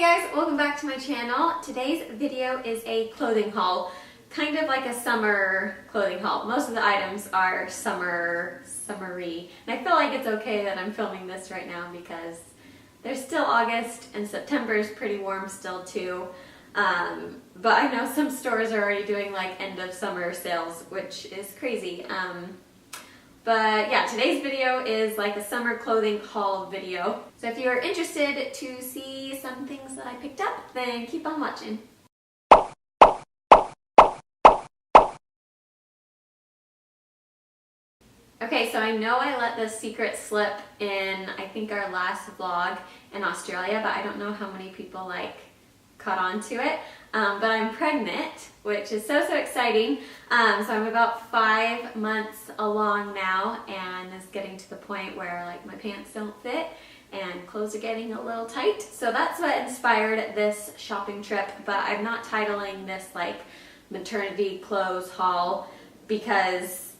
Hey guys, welcome back to my channel. Today's video is a clothing haul, kind of like a summer clothing haul. Most of the items are summery, and I feel like it's okay that I'm filming this right now because there's still August and September is pretty warm still too. But I know some stores are already doing like end of summer sales, which is crazy. But yeah, today's video is like a summer clothing haul video. So if you're interested to see some things that I picked up, then keep on watching. Okay, so I know I let this secret slip in, I think our last vlog in Australia, but I don't know how many people like caught on to it. But I'm pregnant, which is so exciting. So I'm about 5 months along now, and is getting to the point where like my pants don't fit and clothes are getting a little tight. So that's what inspired this shopping trip, but I'm not titling this like maternity clothes haul because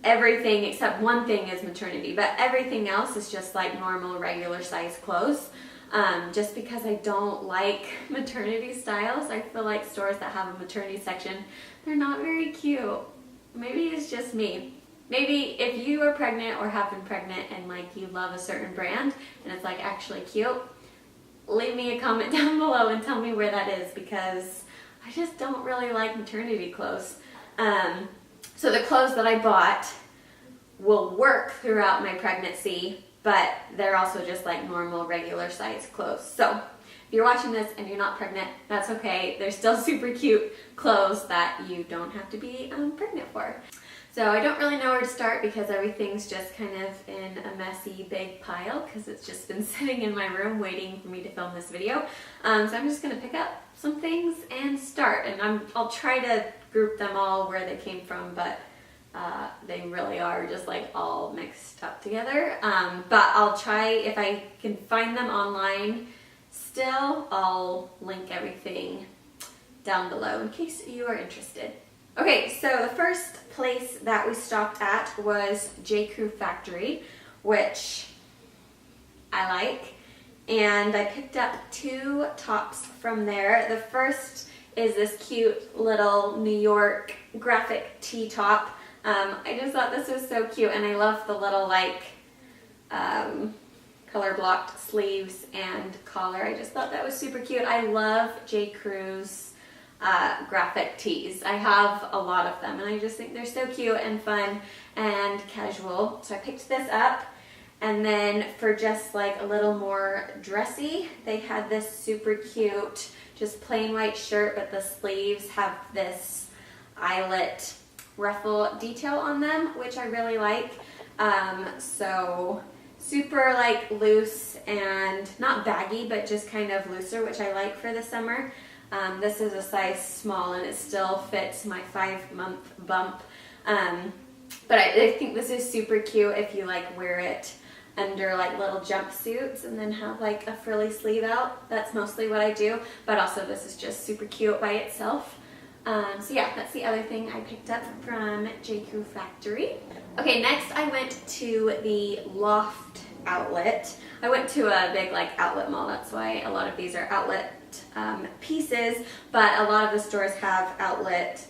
everything except one thing is maternity, but everything else is just like normal regular size clothes. Just because I don't like maternity styles. I feel like stores that have a maternity section, they're not very cute. Maybe it's just me. Maybe if you are pregnant or have been pregnant and like you love a certain brand and it's like actually cute, leave me a comment down below and tell me where that is, because I just don't really like maternity clothes. So the clothes that I bought will work throughout my pregnancy, but they're also just like normal regular size clothes. So if you're watching this and you're not pregnant, that's okay. They're still super cute clothes that you don't have to be pregnant for. So I don't really know where to start because everything's just kind of in a messy big pile because it's just been sitting in my room waiting for me to film this video. So I'm just gonna pick up some things and start, and I'll try to group them all where they came from, but they really are just like all mixed up together. But I'll try, if I can find them online still, I'll link everything down below in case you are interested. Okay, so the first place that we stopped at was J.Crew Factory, which I like, and I picked up 2 tops from there. The first is this cute little New York graphic tee top. I just thought this was so cute, and I love the little like color blocked sleeves and collar. I just thought that was super cute. I love J.Crew's graphic tees. I have a lot of them and I just think they're so cute and fun and casual. So I picked this up, and then for just like a little more dressy, they had this super cute just plain white shirt, but the sleeves have this eyelet ruffle detail on them, which I really like. So super like loose and not baggy, but just kind of looser, which I like for the summer. This is a size small and it still fits my 5-month bump. But I think this is super cute if you like wear it under like little jumpsuits and then have like a frilly sleeve out. That's mostly what I do, but also this is just super cute by itself. So yeah, that's the other thing I picked up from J.Crew Factory. Okay, next I went to the Loft outlet. I went to a big like outlet mall, that's why a lot of these are outlet pieces, but a lot of the stores have outlet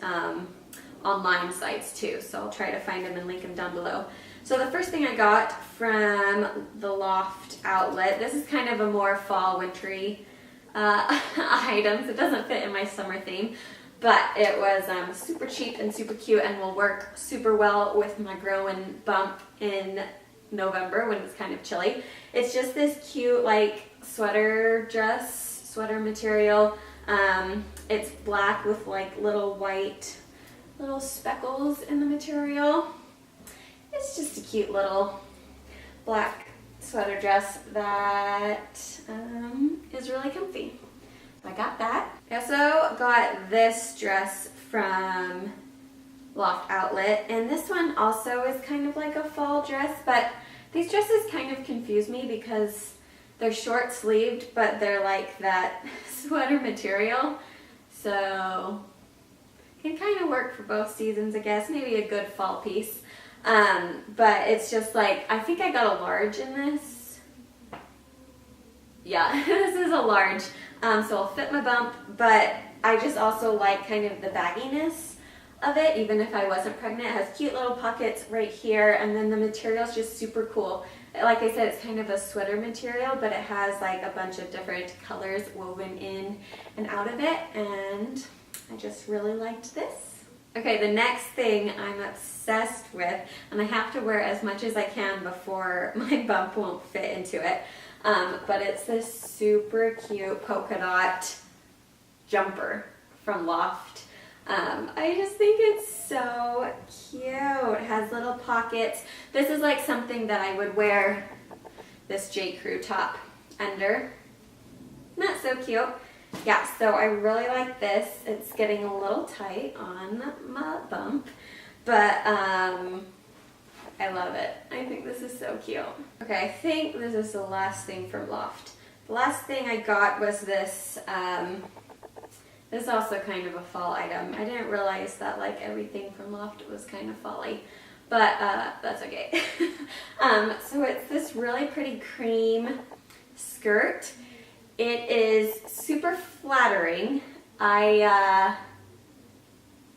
online sites too, so I'll try to find them and link them down below. So the first thing I got from the Loft outlet, this is kind of a more fall wintry items. It doesn't fit in my summer theme, but it was super cheap and super cute and will work super well with my growing bump in November when it's kind of chilly. It's just this cute like sweater material. It's black with like little white speckles in the material. It's just a cute little black sweater dress that is really comfy. I got that. I also got this dress from Loft outlet, and this one also is kind of like a fall dress, but these dresses kind of confuse me because they're short sleeved, but they're like that sweater material, so can kind of work for both seasons, I guess. Maybe a good fall piece. But it's just like, I think I got a large in this. Yeah, this is a large. so it'll fit my bump, but I just also like kind of the bagginess of it, even if I wasn't pregnant. It has cute little pockets right here, and then the material is just super cool. Like I said, it's kind of a sweater material, but it has like a bunch of different colors woven in and out of it, and I just really liked this. Okay, the next thing I'm obsessed with, and I have to wear as much as I can before my bump won't fit into it, but it's this super cute polka dot jumper from Loft. I just think it's so cute. It has little pockets. This is like something that I would wear this J.Crew top under. Isn't that so cute? Yeah, so I really like this. It's getting a little tight on my bump, but I love it. I think this is so cute. Okay, I think this is the last thing from Loft. The last thing I got was this, this is also kind of a fall item. I didn't realize that like everything from Loft was kind of fall-y, but that's okay. So it's this really pretty cream skirt. It is super flattering. I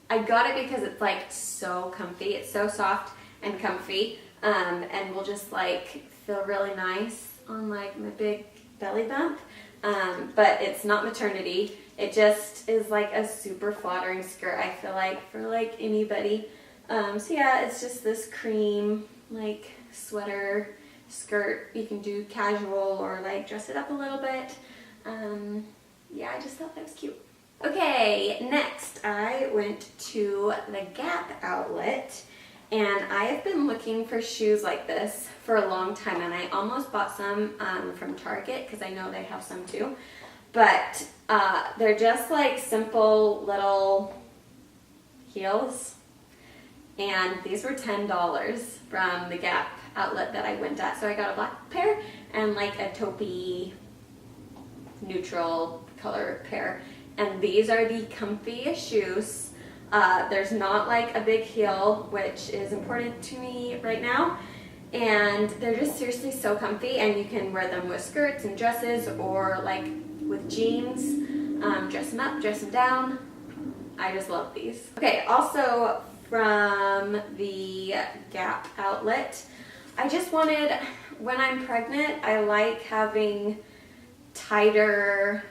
got it because it's like so comfy. It's so soft and comfy, and will just like feel really nice on like my big belly bump. But it's not maternity. It just is like a super flattering skirt, I feel like, for like anybody. So yeah, it's just this cream like sweater skirt. You can do casual or like dress it up a little bit. Yeah, I just thought that was cute. Okay, next I went to the Gap outlet, and I have been looking for shoes like this for a long time, and I almost bought some from Target because I know they have some too. But they're just like simple little heels, and these were $10 from the Gap outlet that I went at. So I got a black pair and like a taupey neutral color pair, and these are the comfiest shoes. There's not like a big heel, which is important to me right now, and they're just seriously so comfy, and you can wear them with skirts and dresses or like with jeans, dress them up, dress them down. I just love these. Okay, also from the Gap outlet, I just wanted, when I'm pregnant, I like having tighter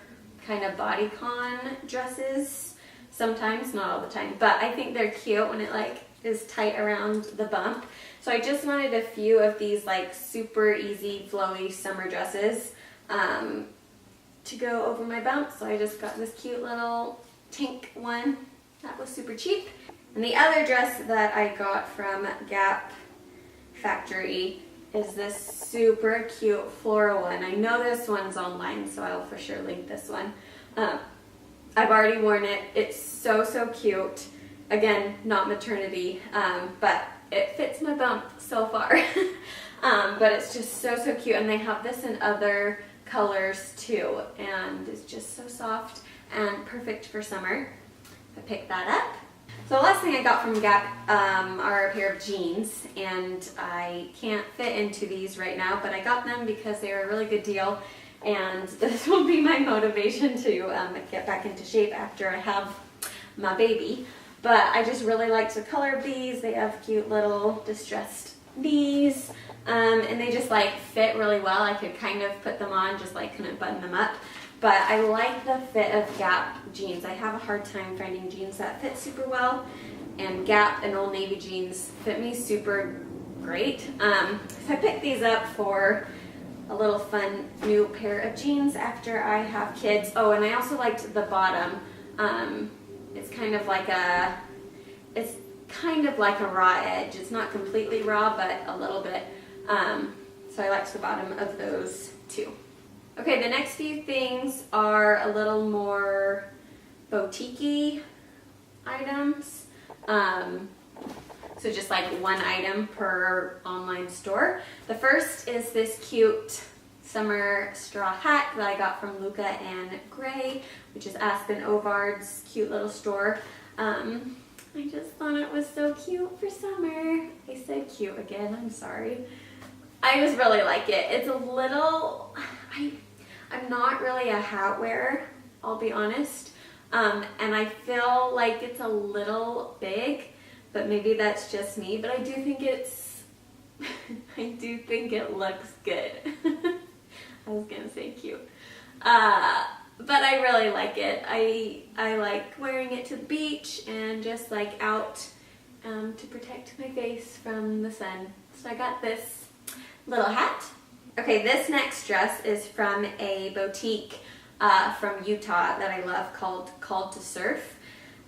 kind of bodycon dresses sometimes, not all the time, but I think they're cute when it like is tight around the bump. So I just wanted a few of these like super easy flowy summer dresses to go over my bump. So I just got this cute little tank one that was super cheap. And the other dress that I got from Gap Factory is this super cute floral one. I know this one's online, so I'll for sure link this one. I've already worn it. It's so, so cute. Again, not maternity, but it fits my bump so far. But it's just so, so cute. And they have this in other colors too. And it's just so soft and perfect for summer. I picked that up. So the last thing I got from Gap are a pair of jeans, and I can't fit into these right now, but I got them because they were a really good deal, and this will be my motivation to get back into shape after I have my baby. But I just really liked the color of these. They have cute little distressed knees, and they just like fit really well. I could kind of put them on, just like couldn't button them up. But I like the fit of Gap jeans. I have a hard time finding jeans that fit super well, and Gap and Old Navy jeans fit me super great. So I picked these up for a little fun new pair of jeans after I have kids. Oh, and I also liked the bottom. It's kind of like a raw edge. It's not completely raw, but a little bit. So I liked the bottom of those too. Okay, the next few things are a little more boutique-y items. So just like one item per online store. The first is this cute summer straw hat that I got from Luca and Gray, which is Aspen Ovard's cute little store. I just thought it was so cute for summer. I said cute again, I'm sorry. I just really like it. It's a little, I'm not really a hat wearer, I'll be honest. And I feel like it's a little big, but maybe that's just me, but I do think it's, I do think it looks good. I was gonna say cute. But I really like it. I like wearing it to the beach and just like out to protect my face from the sun. So I got this little hat. Okay, this next dress is from a boutique from Utah that I love called Called to Surf.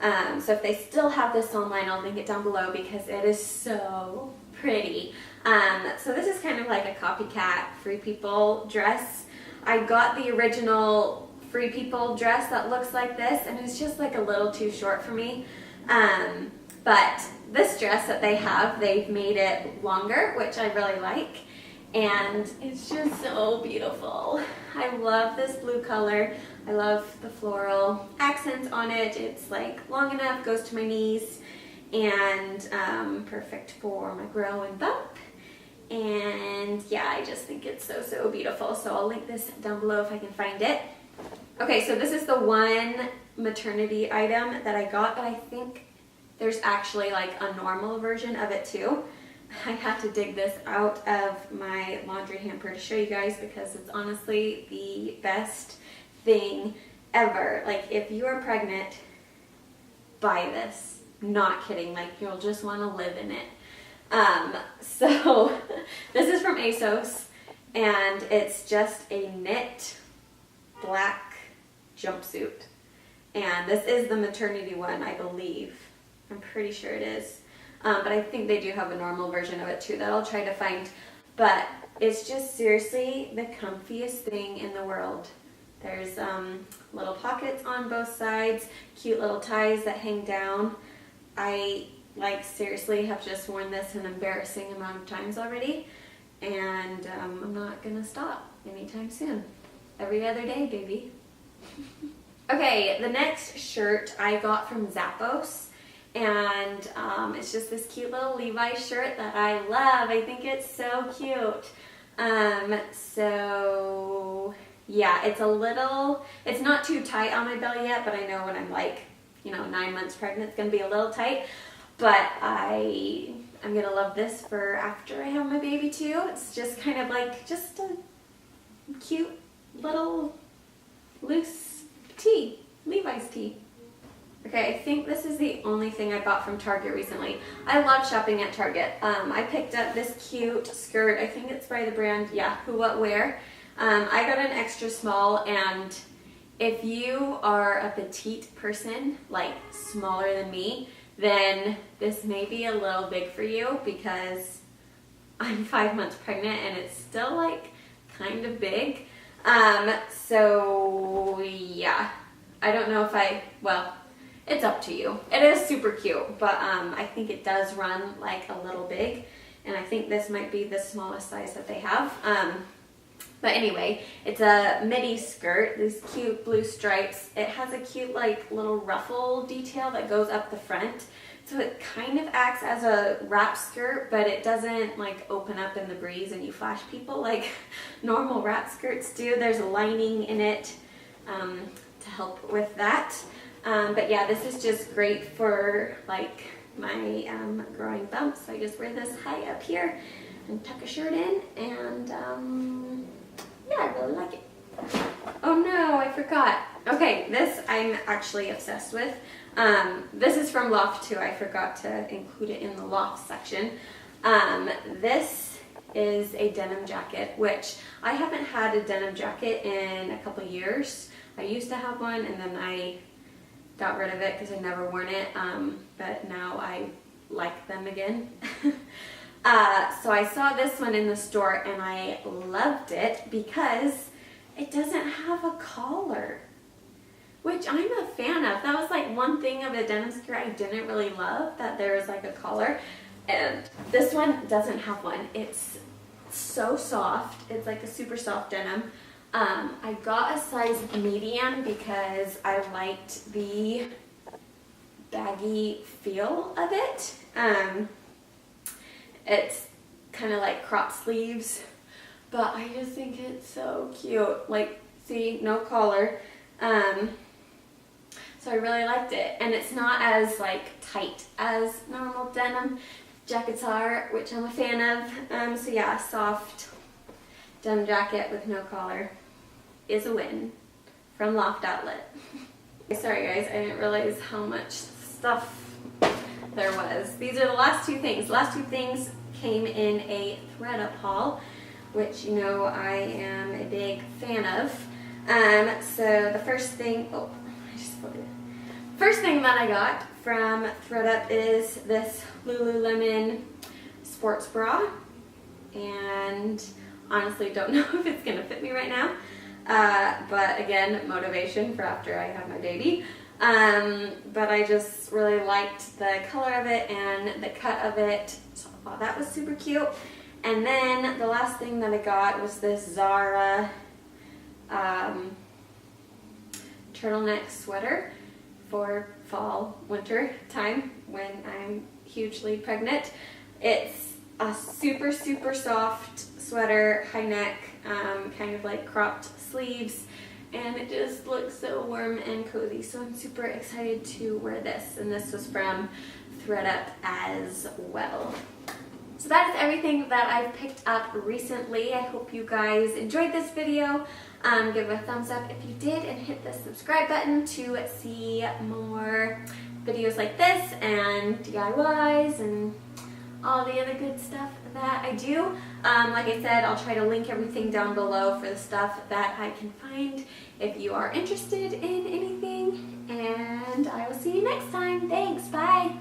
So if they still have this online, I'll link it down below because it is so pretty. So this is kind of like a copycat Free People dress. I got the original Free People dress that looks like this, and it's just like a little too short for me. But this dress that they have, they've made it longer, which I really like. And it's just so beautiful. I love this blue color. I love the floral accents on it. It's like long enough, goes to my knees, and perfect for my grow and bump. And yeah, I just think it's so, so beautiful. So I'll link this down below if I can find it. Okay, so this is the one maternity item that I got, but I think there's actually like a normal version of it too. I had to dig this out of my laundry hamper to show you guys because it's honestly the best thing ever. Like, if you are pregnant, buy this. Not kidding, like you'll just want to live in it. So this is from Asos, and it's just a knit black jumpsuit. And this is the maternity one, I believe. I'm pretty sure it is. But I think they do have a normal version of it too that I'll try to find. But it's just seriously the comfiest thing in the world. There's little pockets on both sides, cute little ties that hang down. I like seriously have just worn this an embarrassing amount of times already, and I'm not gonna stop anytime soon. Every other day, baby. Okay, the next shirt I got from Zappos. And it's just this cute little Levi's shirt that I love. I think it's so cute. So yeah, it's not too tight on my belly yet, but I know when I'm like, 9 months pregnant, it's gonna be a little tight. But I'm gonna love this for after I have my baby too. It's just kind of like just a cute little loose tee, Levi's tee. Okay, I think this is the only thing I bought from Target recently. I love shopping at Target. I picked up this cute skirt. I think it's by the brand, Who What Wear. I got an extra small, and if you are a petite person, like smaller than me, then this may be a little big for you because I'm 5 months pregnant and it's still like kind of big. So yeah, I don't know if it's up to you. It is super cute, but I think it does run like a little big, and I think this might be the smallest size that they have. But anyway, it's a midi skirt, these cute blue stripes. It has a cute like little ruffle detail that goes up the front. So it kind of acts as a wrap skirt, but it doesn't like open up in the breeze and you flash people like normal wrap skirts do. There's a lining in it to help with that. But yeah, this is just great for like my growing bumps. So I just wear this high up here and tuck a shirt in, and yeah, I really like it. Oh no, I forgot. Okay, this I'm actually obsessed with. This is from Loft too. I forgot to include it in the Loft section. This is a denim jacket, which I haven't had a denim jacket in a couple years. I used to have one, and then I got rid of it because I never worn it, but now I like them again. So I saw this one in the store and I loved it because it doesn't have a collar, which I'm a fan of. That was like one thing of a denim skirt I didn't really love, that there was like a collar, and this one doesn't have one. It's so soft. It's like a super soft denim. I got a size medium because I liked the baggy feel of it. It's kind of like crop sleeves, but I just think it's so cute, like See, no collar. So I really liked it, and it's not as like tight as normal denim jackets are, which I'm a fan of. So yeah, soft denim jacket with no collar is a win from Loft Outlet. Sorry guys, I didn't realize how much stuff there was. These are the last two things. The last two things came in a ThredUp haul, which you know I am a big fan of. So the first thing, oh, I just spilled it. First thing that I got from ThredUp is this Lululemon sports bra, and honestly don't know if it's gonna fit me right now. But again, motivation for after I have my baby. But I just really liked the color of it and the cut of it. So I thought that was super cute. And then the last thing that I got was this Zara turtleneck sweater for fall, winter time when I'm hugely pregnant. It's a super, super soft sweater, high neck, kind of like cropped sleeves, and it just looks so warm and cozy. So I'm super excited to wear this, and this was from ThredUp as well. So that is everything that I've picked up recently. I hope you guys enjoyed this video. Give it a thumbs up if you did, and hit the subscribe button to see more videos like this and DIYs and all the other good stuff that I do. Like I said, I'll try to link everything down below for the stuff that I can find if you are interested in anything. And I will see you next time. Thanks. Bye.